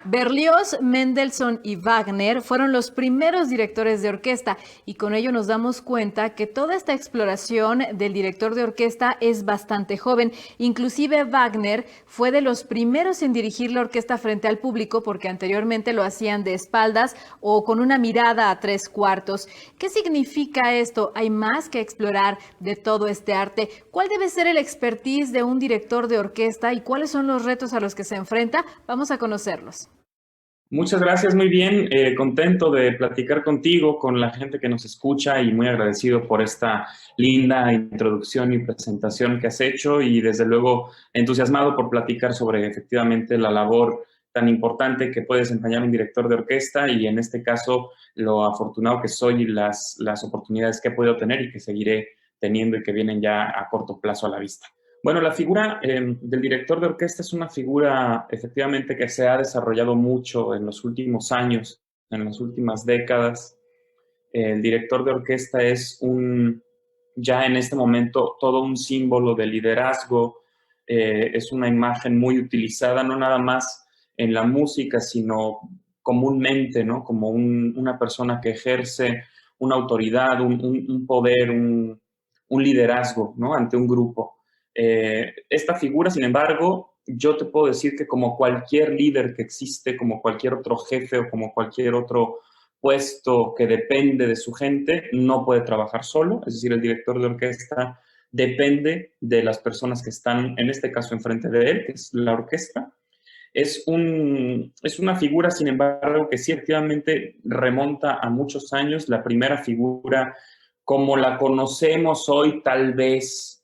Berlioz, Mendelssohn y Wagner fueron los primeros directores de orquesta y con ello nos damos cuenta que toda esta exploración del director de orquesta es bastante joven. Inclusive Wagner fue de los primeros en dirigir la orquesta frente al público porque anteriormente lo hacían de espaldas o con una mirada a tres cuartos. ¿Qué significa esto? ¿Hay más que explorar de todo este arte? ¿Cuál debe ser el expertise de un director de orquesta y cuáles son los retos a los que se enfrenta? Vamos a conocerlos. Muchas gracias, muy bien. Contento de platicar contigo, con la gente que nos escucha y muy agradecido por esta linda introducción y presentación que has hecho y desde luego entusiasmado por platicar sobre efectivamente la labor tan importante que puede desempeñar un director de orquesta y en este caso lo afortunado que soy y las oportunidades que he podido tener y que seguiré teniendo y que vienen ya a corto plazo a la vista. Bueno, la figura del director de orquesta es una figura efectivamente que se ha desarrollado mucho en los últimos años, en las últimas décadas. El director de orquesta es ya en este momento todo un símbolo de liderazgo, es una imagen muy utilizada, no nada más en la música, sino comúnmente, ¿no? Como una persona que ejerce una autoridad, un poder, un liderazgo, ¿no? Ante un grupo. Esta figura, sin embargo, yo te puedo decir que como cualquier líder que existe, como cualquier otro jefe o como cualquier otro puesto que depende de su gente, no puede trabajar solo, es decir, el director de orquesta depende de las personas que están, en este caso, enfrente de él, que es la orquesta. Es una figura, sin embargo, que sí efectivamente remonta a muchos años. La primera figura, como la conocemos hoy, tal vez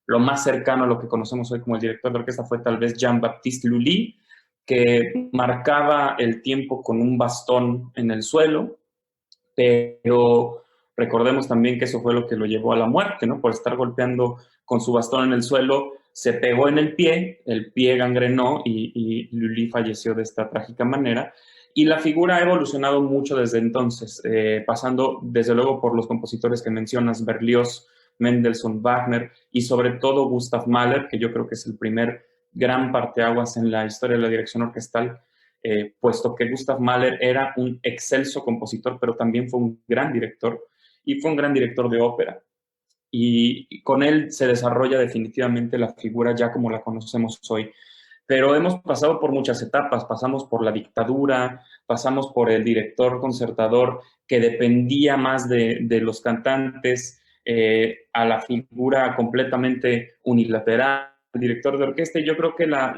lo más cercano a lo que conocemos hoy como el director de orquesta fue tal vez Jean-Baptiste Lully, que marcaba el tiempo con un bastón en el suelo, pero recordemos también que eso fue lo que lo llevó a la muerte, ¿no? Por estar golpeando con su bastón en el suelo, se pegó en el pie gangrenó y Lully falleció de esta trágica manera. Y la figura ha evolucionado mucho desde entonces, pasando desde luego por los compositores que mencionas, Berlioz, Mendelssohn, Wagner y sobre todo Gustav Mahler, que yo creo que es el primer gran parteaguas en la historia de la dirección orquestal, puesto que Gustav Mahler era un excelso compositor, pero también fue un gran director y fue un gran director de ópera. Y con él se desarrolla definitivamente la figura ya como la conocemos hoy. Pero hemos pasado por muchas etapas, pasamos por la dictadura, pasamos por el director concertador que dependía más de los cantantes, a la figura completamente unilateral, el director de orquesta, y yo creo que la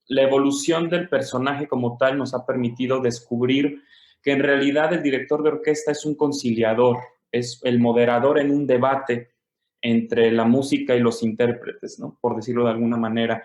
evolución del personaje como tal nos ha permitido descubrir que en realidad el director de orquesta es un conciliador, es el moderador en un debate entre la música y los intérpretes, ¿no? Por decirlo de alguna manera.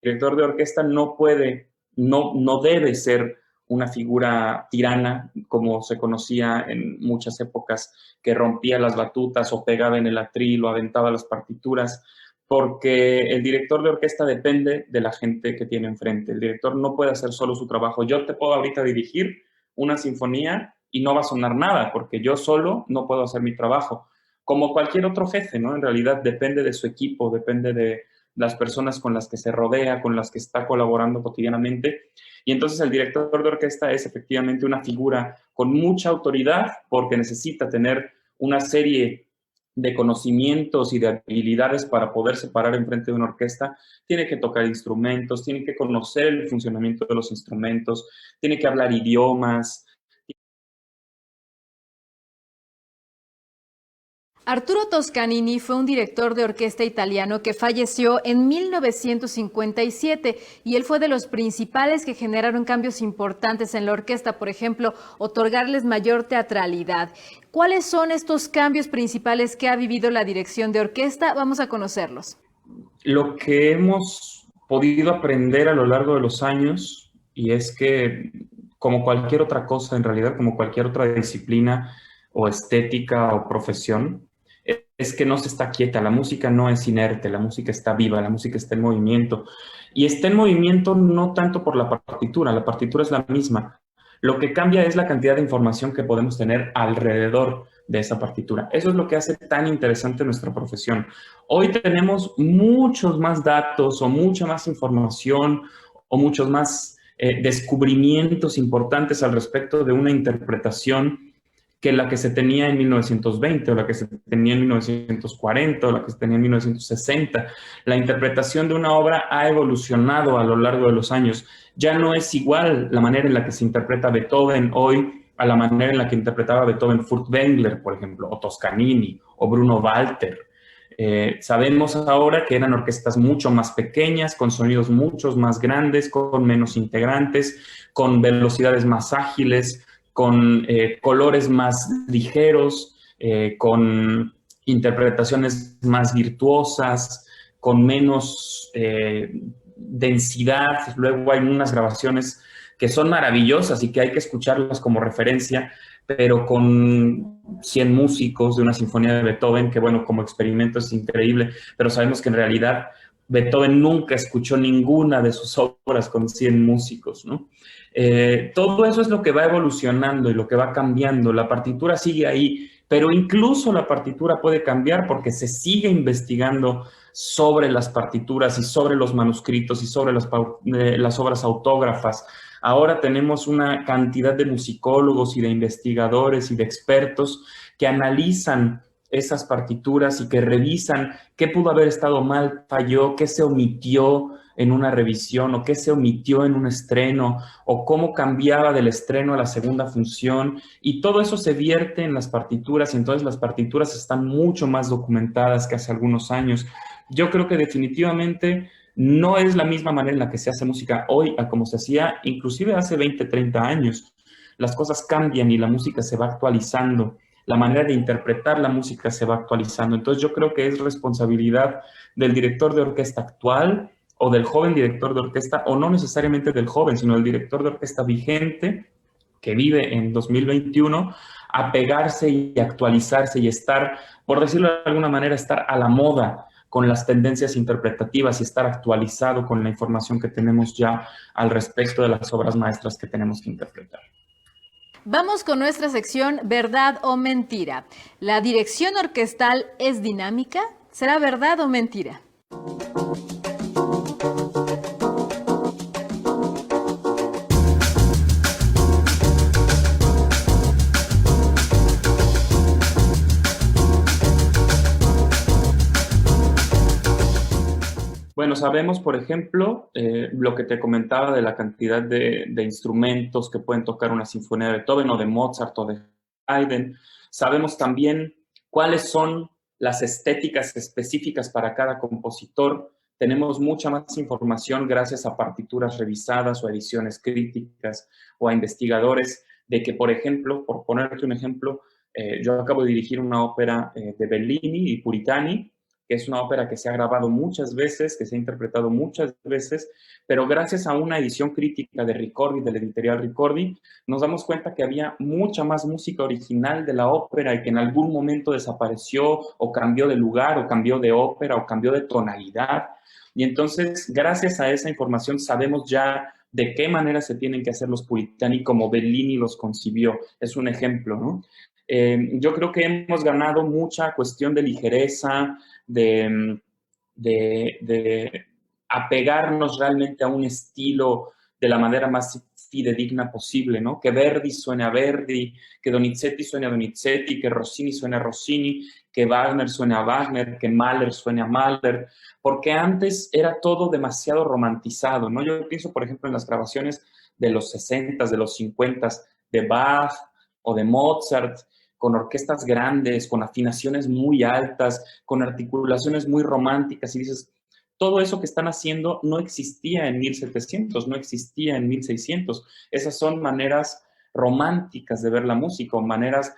El director de orquesta no puede, no debe ser una figura tirana, como se conocía en muchas épocas, que rompía las batutas o pegaba en el atril o aventaba las partituras, porque el director de orquesta depende de la gente que tiene enfrente. El director no puede hacer solo su trabajo. Yo te puedo ahorita dirigir una sinfonía y no va a sonar nada, porque yo solo no puedo hacer mi trabajo. Como cualquier otro jefe, ¿no? En realidad depende de su equipo, depende de las personas con las que se rodea, con las que está colaborando cotidianamente. Y entonces el director de orquesta es efectivamente una figura con mucha autoridad porque necesita tener una serie de conocimientos y de habilidades para poderse parar enfrente de una orquesta. Tiene que tocar instrumentos, tiene que conocer el funcionamiento de los instrumentos, tiene que hablar idiomas. Arturo Toscanini fue un director de orquesta italiano que falleció en 1957 y él fue de los principales que generaron cambios importantes en la orquesta, por ejemplo, otorgarles mayor teatralidad. ¿Cuáles son estos cambios principales que ha vivido la dirección de orquesta? Vamos a conocerlos. Lo que hemos podido aprender a lo largo de los años, y es que como cualquier otra cosa, en realidad, como cualquier otra disciplina o estética o profesión, es que no se está quieta, la música no es inerte, la música está viva, la música está en movimiento. Y está en movimiento no tanto por la partitura es la misma. Lo que cambia es la cantidad de información que podemos tener alrededor de esa partitura. Eso es lo que hace tan interesante nuestra profesión. Hoy tenemos muchos más datos o mucha más información o muchos más descubrimientos importantes al respecto de una interpretación que la que se tenía en 1920 o la que se tenía en 1940 o la que se tenía en 1960. La interpretación de una obra ha evolucionado a lo largo de los años. Ya no es igual la manera en la que se interpreta Beethoven hoy a la manera en la que interpretaba Beethoven Furtwängler, por ejemplo, o Toscanini, o Bruno Walter. Sabemos ahora que eran orquestas mucho más pequeñas, con sonidos mucho más grandes, con menos integrantes, con velocidades más ágiles, con colores más ligeros, con interpretaciones más virtuosas, con menos densidad. Luego hay unas grabaciones que son maravillosas y que hay que escucharlas como referencia, pero con 100 músicos de una sinfonía de Beethoven, que bueno, como experimento es increíble, pero sabemos que en realidad Beethoven nunca escuchó ninguna de sus obras con 100 músicos, ¿no? Todo eso es lo que va evolucionando y lo que va cambiando. La partitura sigue ahí, pero incluso la partitura puede cambiar porque se sigue investigando sobre las partituras y sobre los manuscritos y sobre las obras autógrafas. Ahora tenemos una cantidad de musicólogos y de investigadores y de expertos que analizan esas partituras y que revisan qué pudo haber estado mal, falló, qué se omitió en una revisión o qué se omitió en un estreno o cómo cambiaba del estreno a la segunda función, y todo eso se vierte en las partituras y entonces las partituras están mucho más documentadas que hace algunos años. Yo creo que definitivamente no es la misma manera en la que se hace música hoy a como se hacía inclusive hace 20, 30 años. Las cosas cambian y la música se va actualizando. La manera de interpretar la música se va actualizando. Entonces yo creo que es responsabilidad del director de orquesta actual o del joven director de orquesta, o no necesariamente del joven, sino del director de orquesta vigente que vive en 2021, apegarse y actualizarse y estar, por decirlo de alguna manera, estar a la moda con las tendencias interpretativas y estar actualizado con la información que tenemos ya al respecto de las obras maestras que tenemos que interpretar. Vamos con nuestra sección ¿Verdad o mentira? ¿La dirección orquestal es dinámica? ¿Será verdad o mentira? Bueno, sabemos, por ejemplo, lo que te comentaba de la cantidad de instrumentos que pueden tocar una sinfonía de Beethoven o de Mozart o de Haydn. Sabemos también cuáles son las estéticas específicas para cada compositor. Tenemos mucha más información gracias a partituras revisadas o a ediciones críticas o a investigadores de que, por ejemplo, por ponerte un ejemplo, yo acabo de dirigir una ópera de Bellini y Puritani, que es una ópera que se ha grabado muchas veces, que se ha interpretado muchas veces, pero gracias a una edición crítica de Ricordi, de la editorial Ricordi, nos damos cuenta que había mucha más música original de la ópera y que en algún momento desapareció o cambió de lugar o cambió de ópera o cambió de tonalidad. Y entonces, gracias a esa información, sabemos ya de qué manera se tienen que hacer los Puritani como Bellini los concibió. Es un ejemplo, ¿no? Yo creo que hemos ganado mucha cuestión de ligereza, de apegarnos realmente a un estilo de la manera más fidedigna posible, ¿no? Que Verdi suene a Verdi, que Donizetti suene a Donizetti, que Rossini suene a Rossini, que Wagner suene a Wagner, que Mahler suene a Mahler, porque antes era todo demasiado romantizado, ¿no? Yo pienso, por ejemplo, en las grabaciones de los 60s, de los 50s, de Bach o de Mozart, con orquestas grandes, con afinaciones muy altas, con articulaciones muy románticas, y dices, todo eso que están haciendo no existía en 1700, no existía en 1600. Esas son maneras románticas de ver la música, o maneras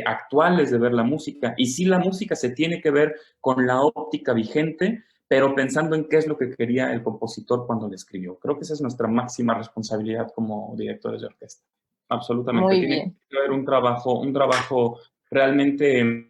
actuales de ver la música. Y sí, la música se tiene que ver con la óptica vigente, pero pensando en qué es lo que quería el compositor cuando le escribió. Creo que esa es nuestra máxima responsabilidad como directores de orquesta. Absolutamente. Muy Tiene bien. que haber un trabajo realmente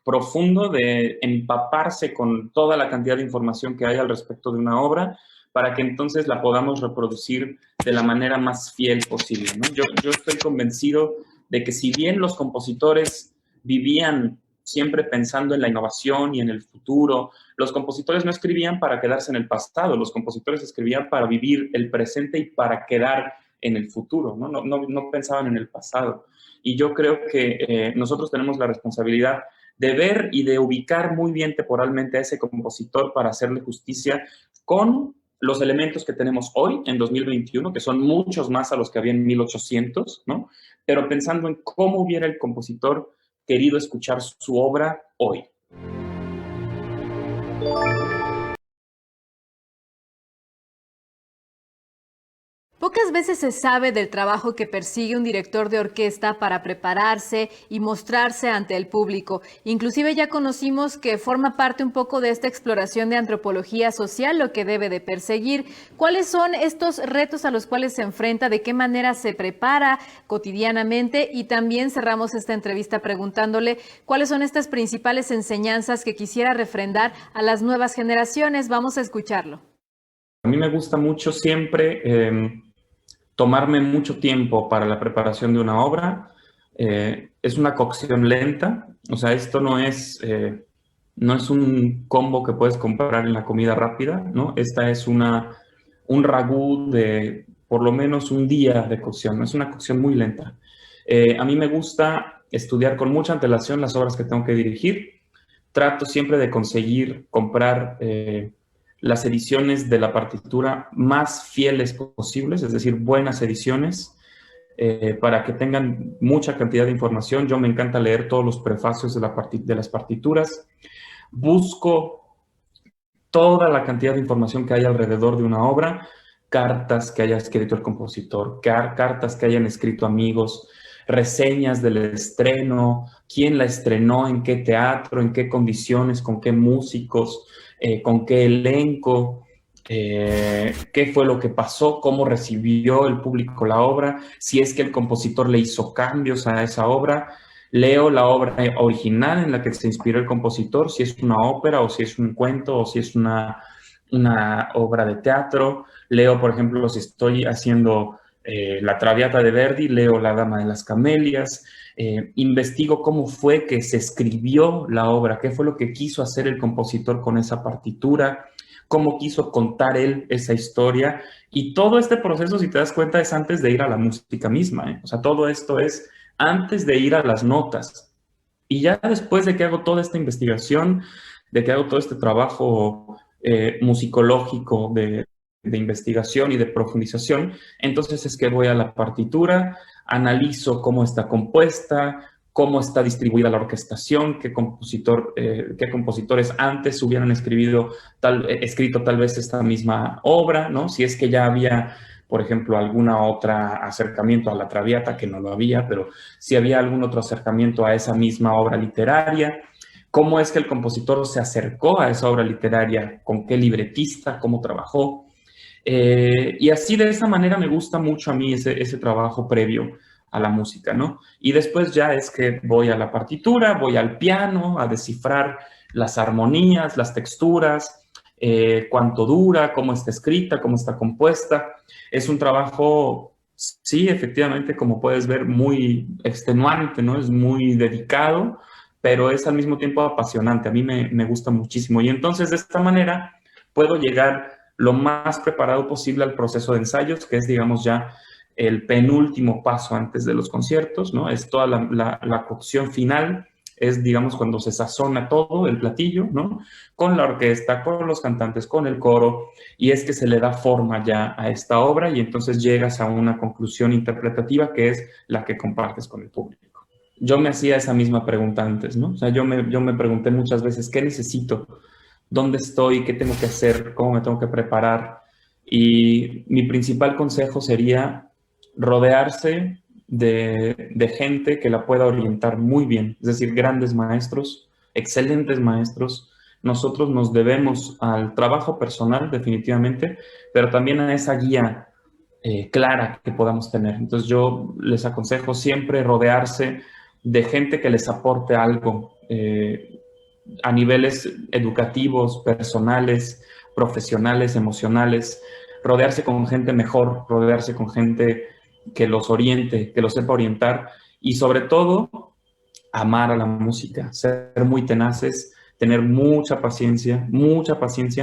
profundo de empaparse con toda la cantidad de información que hay al respecto de una obra para que entonces la podamos reproducir de la manera más fiel posible, ¿no? Yo estoy convencido de que si bien los compositores vivían siempre pensando en la innovación y en el futuro. Los compositores no escribían para quedarse en el pasado, los compositores escribían para vivir el presente y para quedar en el futuro, ¿no? No pensaban en el pasado. Y yo creo que nosotros tenemos la responsabilidad de ver y de ubicar muy bien temporalmente a ese compositor para hacerle justicia con los elementos que tenemos hoy, en 2021, que son muchos más a los que había en 1800, ¿no? Pero pensando en cómo hubiera el compositor querido escuchar su obra hoy. Pocas veces se sabe del trabajo que persigue un director de orquesta para prepararse y mostrarse ante el público. Inclusive ya conocimos que forma parte un poco de esta exploración de antropología social, lo que debe de perseguir. ¿Cuáles son estos retos a los cuales se enfrenta? ¿De qué manera se prepara cotidianamente? Y también cerramos esta entrevista preguntándole cuáles son estas principales enseñanzas que quisiera refrendar a las nuevas generaciones. Vamos a escucharlo. A mí me gusta mucho siempre tomarme mucho tiempo para la preparación de una obra. Es una cocción lenta, o sea, esto no es un combo que puedes comprar en la comida rápida, ¿no? Esta es un ragú de por lo menos un día de cocción, es una cocción muy lenta. A mí me gusta estudiar con mucha antelación las obras que tengo que dirigir. Trato siempre de conseguir comprar las ediciones de la partitura más fieles posibles, es decir, buenas ediciones, para que tengan mucha cantidad de información. Yo me encanta leer todos los prefacios de las partituras. Busco toda la cantidad de información que hay alrededor de una obra, cartas que haya escrito el compositor, cartas que hayan escrito amigos, reseñas del estreno, quién la estrenó, en qué teatro, en qué condiciones, con qué músicos, con qué elenco, qué fue lo que pasó, cómo recibió el público la obra, si es que el compositor le hizo cambios a esa obra. Leo la obra original en la que se inspiró el compositor, si es una ópera o si es un cuento o si es una obra de teatro. Leo, por ejemplo, si estoy haciendo La Traviata de Verdi, leo La Dama de las Camelias, investigo cómo fue que se escribió la obra, qué fue lo que quiso hacer el compositor con esa partitura, cómo quiso contar él esa historia. Y todo este proceso, si te das cuenta, es antes de ir a la música misma, ¿eh? O sea, todo esto es antes de ir a las notas. Y ya después de que hago toda esta investigación, de que hago todo este trabajo musicológico de investigación y de profundización, entonces es que voy a la partitura, analizo cómo está compuesta, cómo está distribuida la orquestación, qué compositores antes hubieran escrito tal vez esta misma obra, ¿no? Si es que ya había, por ejemplo, alguna otra acercamiento a la Traviata, que no lo había, pero si había algún otro acercamiento a esa misma obra literaria, cómo es que el compositor se acercó a esa obra literaria, con qué libretista, cómo trabajó. Y así de esa manera me gusta mucho a mí ese trabajo previo a la música, ¿no? Y después ya es que voy a la partitura, voy al piano a descifrar las armonías, las texturas, cuánto dura, cómo está escrita, cómo está compuesta. Es un trabajo, sí, efectivamente, como puedes ver, muy extenuante, ¿no? Es muy dedicado, pero es al mismo tiempo apasionante. A mí me gusta muchísimo. Y entonces, de esta manera, puedo llegar lo más preparado posible al proceso de ensayos, que es, digamos, ya el penúltimo paso antes de los conciertos, ¿no? Es toda la cocción final, es, digamos, cuando se sazona todo el platillo, ¿no? Con la orquesta, con los cantantes, con el coro, y es que se le da forma ya a esta obra y entonces llegas a una conclusión interpretativa que es la que compartes con el público. Yo me hacía esa misma pregunta antes, ¿no? O sea, yo me pregunté muchas veces, ¿qué necesito? ¿Dónde estoy? ¿Qué tengo que hacer? ¿Cómo me tengo que preparar? Y mi principal consejo sería rodearse de gente que la pueda orientar muy bien, es decir, grandes maestros, excelentes maestros. Nosotros nos debemos al trabajo personal, definitivamente, pero también a esa guía clara que podamos tener. Entonces yo les aconsejo siempre rodearse de gente que les aporte algo a niveles educativos, personales, profesionales, emocionales, rodearse con gente mejor, rodearse con gente que los oriente, que los sepa orientar y sobre todo amar a la música, ser muy tenaces, tener mucha paciencia,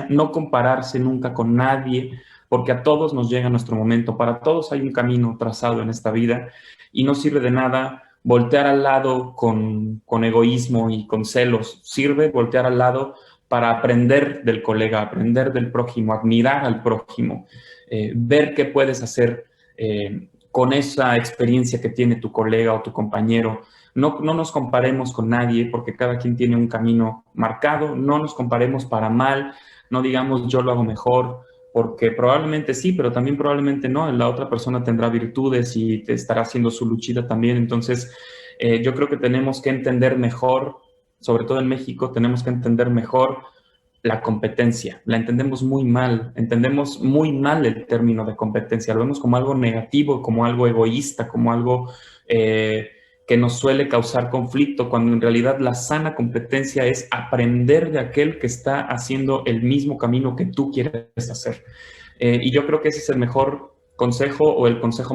no compararse nunca con nadie, porque a todos nos llega nuestro momento, para todos hay un camino trazado en esta vida y no sirve de nada voltear al lado con egoísmo y con celos, sirve voltear al lado para aprender del colega, aprender del prójimo, admirar al prójimo, ver qué puedes hacer con esa experiencia que tiene tu colega o tu compañero. No nos comparemos con nadie porque cada quien tiene un camino marcado, no nos comparemos para mal, no digamos yo lo hago mejor, porque probablemente sí, pero también probablemente no, la otra persona tendrá virtudes y te estará haciendo su luchita también. Entonces, yo creo que tenemos que entender mejor, sobre todo en México, tenemos que entender mejor la competencia. La entendemos muy mal el término de competencia, lo vemos como algo negativo, como algo egoísta, como algo que nos suele causar conflicto, cuando en realidad la sana competencia es aprender de aquel que está haciendo el mismo camino que tú quieres hacer. Y yo creo que ese es el mejor consejo o el consejo más